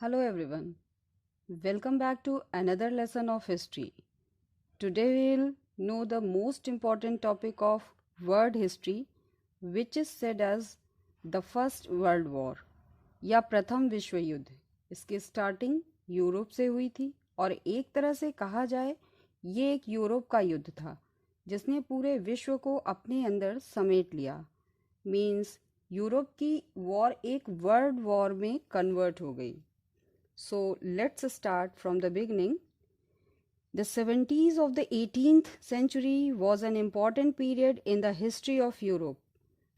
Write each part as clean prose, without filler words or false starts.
Hello everyone. Welcome back to another lesson of history. Today we'll know the most important topic of world history, which is said as the First World War या प्रथम विश्व युद्ध. इसकी starting Europe से हुई थी और एक तरह से कहा जाए ये एक यूरोप का युद्ध था जिसने पूरे विश्व को अपने अंदर समेट लिया. मीन्स यूरोप की वॉर एक वर्ल्ड वॉर में कन्वर्ट हो गई. So let's start from the beginning. The 70s of the 18th century was an important period in the history of Europe.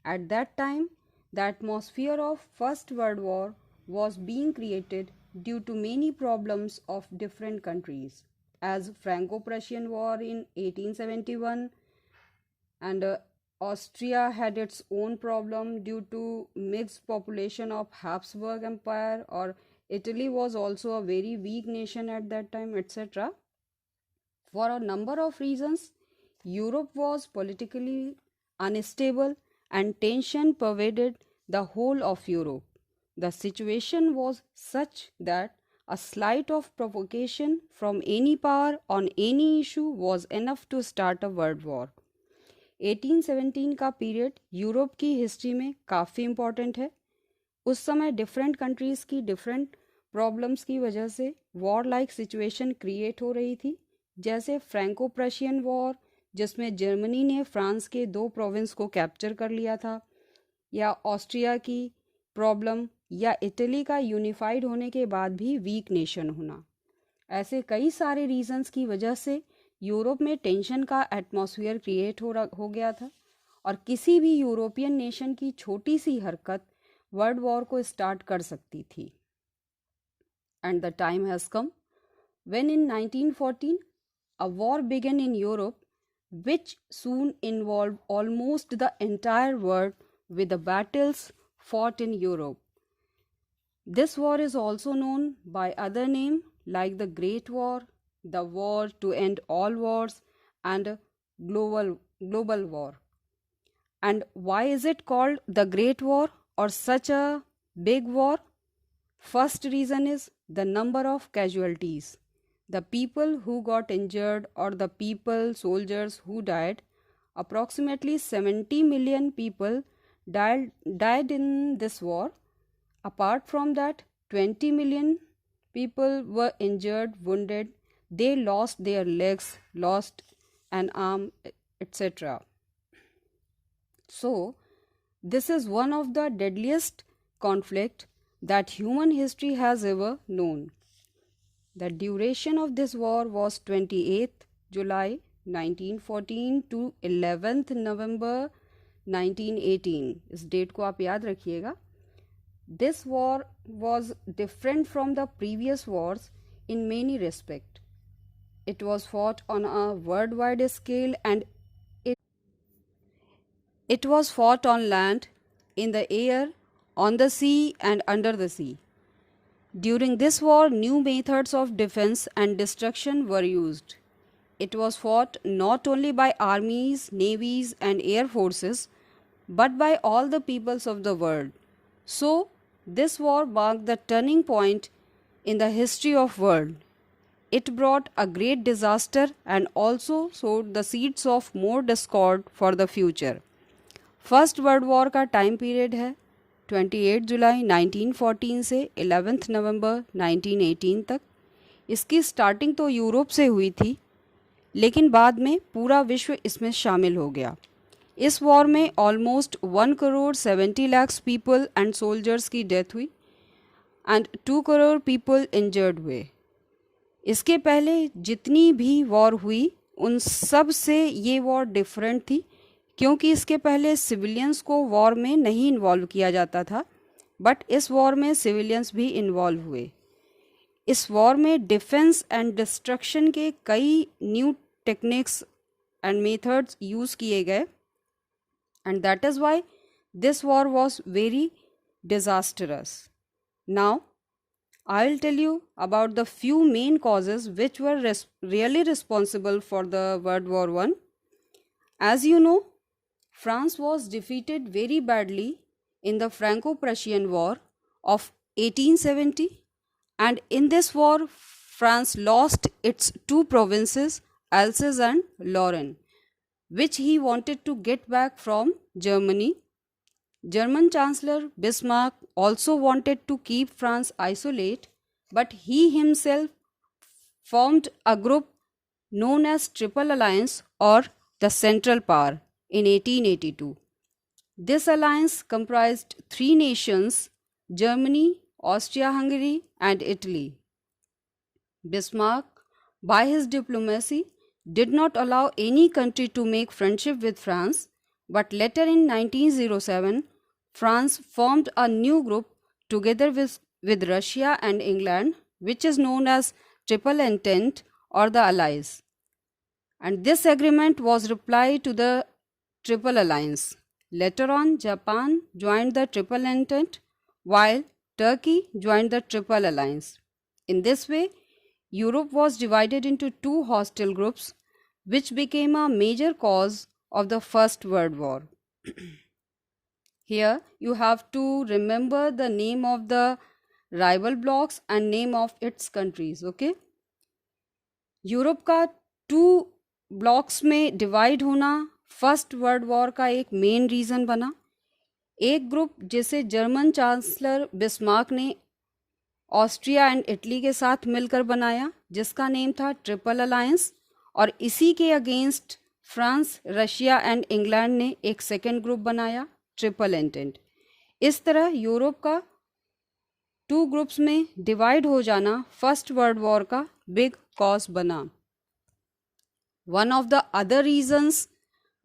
At that time, the atmosphere of First World War was being created due to many problems of different countries, as Franco-Prussian War in 1871 and Austria had its own problem due to mixed population of Habsburg Empire, or Italy was also a very weak nation at that time, etc. For a number of reasons, Europe was politically unstable and tension pervaded the whole of Europe. The situation was such that a slight of provocation from any power on any issue was enough to start a world war. 1817 का period Europe की history में काफ़ी important है. उस समय different countries की different problems की वजह से वॉर लाइक सिचुएशन क्रिएट हो रही थी. जैसे फ्रैंको प्रशियन वॉर जिसमें जर्मनी ने फ्रांस के 2 प्रोविंस को कैप्चर कर लिया था, या ऑस्ट्रिया की प्रॉब्लम, या इटली का यूनिफाइड होने के बाद भी वीक नेशन होना. ऐसे कई सारे रीजंस की वजह से यूरोप में टेंशन का एटमॉस्फेयर क्रिएट हो गया था और किसी भी यूरोपियन नेशन की छोटी सी हरकत वर्ल्ड वॉर को स्टार्ट कर सकती थी. And the time has come when in 1914 a war began in Europe, which soon involved almost the entire world with the battles fought in Europe. This war is also known by other name like the Great War, the War to End All Wars, and global war. And why is it called the Great War or such a big war? First reason is the number of casualties. The people who got injured or the soldiers who died, approximately 70 million people died in this war. Apart from that, 20 million people were injured, wounded. They lost their legs, lost an arm, etc. So, this is one of the deadliest conflict that human history has ever known. The duration of this war was 28th July 1914 to 11th November 1918. इस date को आप याद रखिएगा. This war was different from the previous wars in many respects. It was fought on a worldwide scale and it was fought on land, in the air, on the sea and under the sea. During this war, new methods of defense and destruction were used. It was fought not only by armies, navies and air forces, but by all the peoples of the world. So, this war marked the turning point in the history of world. It brought a great disaster and also sowed the seeds of more discord for the future. First world war का time period है 28 जुलाई 1914 से 11 नवंबर 1918 तक. इसकी starting तो Europe से हुई थी, लेकिन बाद में पूरा विश्व इसमें शामिल हो गया. इस वॉर में almost 1 crore 70 lakh people and soldiers की डेथ हुई एंड 2 करोड़ पीपल इंजर्ड हुए. इसके पहले जितनी भी वॉर हुई उन सब से ये वॉर डिफरेंट थी, क्योंकि इसके पहले सिविलियंस को वॉर में नहीं इन्वॉल्व किया जाता था, बट इस वॉर में सिविलियंस भी इन्वॉल्व हुए. इस वॉर में डिफेंस एंड डिस्ट्रक्शन के कई new techniques and methods use किए गए, and that is why this war was very disastrous. Now I will tell you about the few main causes which were really responsible for the World War I. As you know, France was defeated very badly in the Franco-Prussian War of 1870 And in this war, France lost its two provinces, Alsace and Lorraine, which he wanted to get back from Germany. German Chancellor Bismarck also wanted to keep France isolate, but he himself formed a group known as Triple Alliance or the Central Power in 1882. This alliance comprised three nations: Germany, Austria Hungary, and Italy. Bismarck, by his diplomacy, did not allow any country to make friendship with France, but later in 1907, France formed a new group together with Russia and England, which is known as Triple Entente or the Allies. And this agreement was reply to the Triple Alliance. Later on, Japan joined the Triple Entente, while Turkey joined the Triple Alliance. In this way, Europe was divided into two hostile groups, which became a major cause of the First World War. Here, you have to remember the name of the rival blocks and name of its countries. Okay, Europe का two blocks में divide होना first world war का एक main reason बना. एक group जिसे German chancellor Bismarck ने Austria and Italy के साथ मिलकर बनाया, जिसका नेम था ट्रिपल अलायंस, और इसी के against France, Russia and England ने एक सेकेंड ग्रुप बनाया, ट्रिपल एंटेंट. इस तरह यूरोप का टू ग्रुप्स में डिवाइड हो जाना फर्स्ट वर्ल्ड वॉर का बिग कॉज बना. One of the other reasons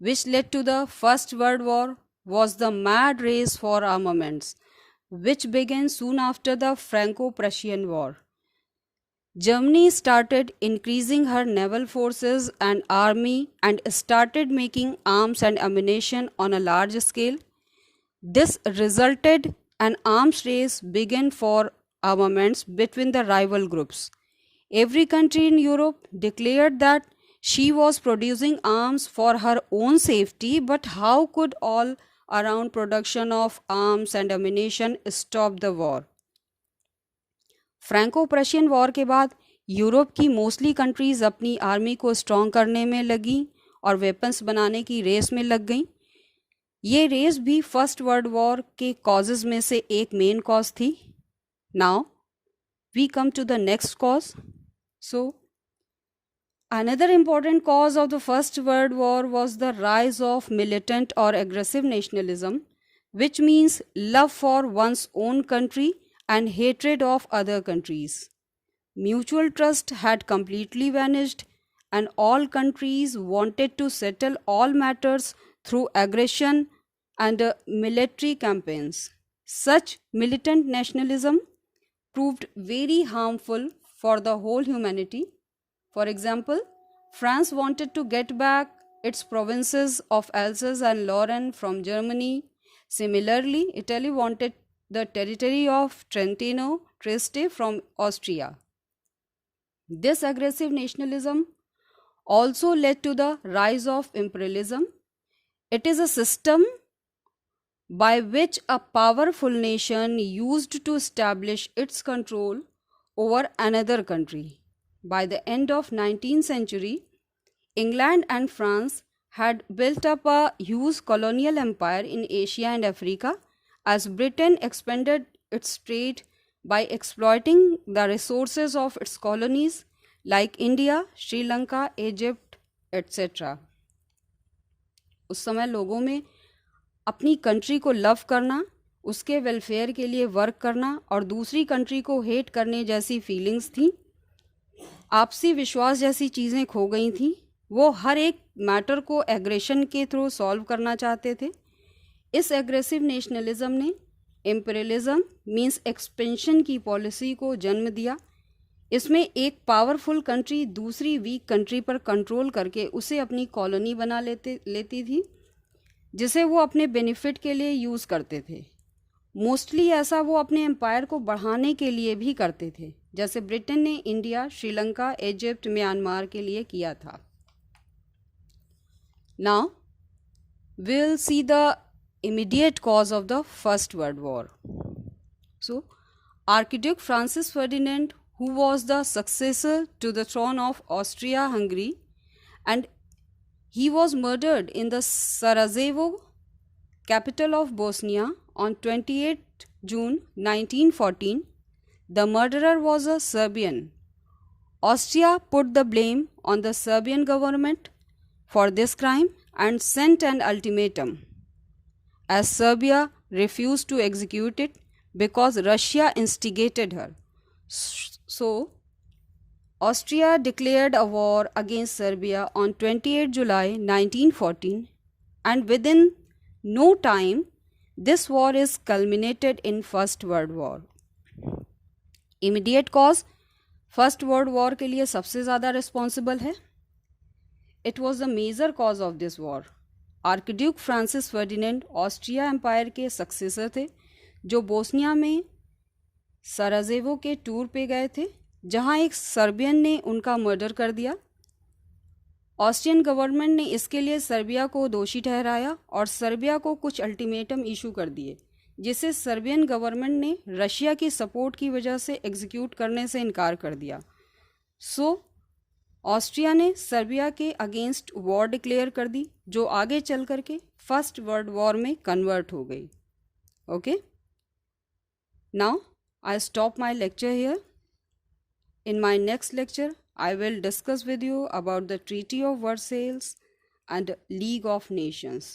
which led to the First World War was the mad race for armaments, which began soon after the Franco-Prussian War. Germany started increasing her naval forces and army and started making arms and ammunition on a large scale. This resulted an arms race began for armaments between the rival groups. Every country in Europe declared that she was producing arms for her own safety, but how could all around production of arms and ammunition stop the war? Franco-Prussian war के बाद Europe की mostly countries अपनी army को strong करने में लगी और weapons बनाने की रेस में लग गईं. ये रेस भी फर्स्ट वर्ल्ड वॉर के कॉजेज़ में से एक मेन कॉज थी. Now we come to the next cause. So another important cause of the First World War was the rise of militant or aggressive nationalism, which means love for one's own country and hatred of other countries. Mutual trust had completely vanished, and all countries wanted to settle all matters through aggression and military campaigns. Such militant nationalism proved very harmful for the whole humanity. For example, France wanted to get back its provinces of Alsace and Lorraine from Germany. Similarly, Italy wanted the territory of Trentino Trieste from Austria. This aggressive nationalism also led to the rise of imperialism. It is a system by which a powerful nation used to establish its control over another country. By the end of 19th century, England and France had built up a huge colonial empire in Asia and Africa as Britain expanded its trade by exploiting the resources of its colonies like India, Sri Lanka, Egypt, etc. उस समय लोगों में अपनी country को love करना, उसके welfare के लिए वर्क करना और दूसरी कंट्री को हेट करने जैसी फीलिंग्स थी. आपसी विश्वास जैसी चीज़ें खो गई थी. वो हर एक मैटर को एग्रेशन के थ्रू सॉल्व करना चाहते थे. इस एग्रेसिव नेशनलिज्म ने इम्पीरियलिज्म मींस एक्सपेंशन की पॉलिसी को जन्म दिया. इसमें एक पावरफुल कंट्री दूसरी वीक कंट्री पर कंट्रोल करके उसे अपनी कॉलोनी बना लेती थी, जिसे वो अपने बेनिफिट के लिए यूज़ करते थे. मोस्टली ऐसा वो अपने एम्पायर को बढ़ाने के लिए भी करते थे, जैसे ब्रिटेन ने इंडिया, श्रीलंका, इजिप्ट, म्यांमार के लिए किया था. Now we'll see the immediate cause of the First World War. So, Archduke Francis Ferdinand, who was the successor to the throne of Austria-Hungary, and he was murdered in the Sarajevo, capital of Bosnia, on 28 June 1914. The murderer was a Serbian. Austria put the blame on the Serbian government for this crime and sent an ultimatum, as Serbia refused to execute it because Russia instigated her. So, Austria declared a war against Serbia on 28 July 1914, and within no time, this war is culminated in First World War. Immediate cause first world war के लिए सबसे ज़्यादा responsible है. It was the major cause of this war. Archduke Francis Ferdinand Austria empire के successor थे, जो Bosnia में सराजेवो के टूर पे गए थे, जहां एक सर्बियन ने उनका मर्डर कर दिया. ऑस्ट्रियन गवर्नमेंट ने इसके लिए सर्बिया को दोषी ठहराया और सर्बिया को कुछ अल्टीमेटम इशू कर दिए, जिसे सर्बियन गवर्नमेंट ने रशिया की सपोर्ट की वजह से एग्जीक्यूट करने से इनकार कर दिया. सो ऑस्ट्रिया ने सर्बिया के अगेंस्ट वॉर डिक्लेयर कर दी, जो आगे चल करके फर्स्ट वर्ल्ड वॉर में कन्वर्ट हो गई. Okay, now I stop my lecture here. In my next lecture, I will discuss with you about the Treaty of Versailles and League of Nations.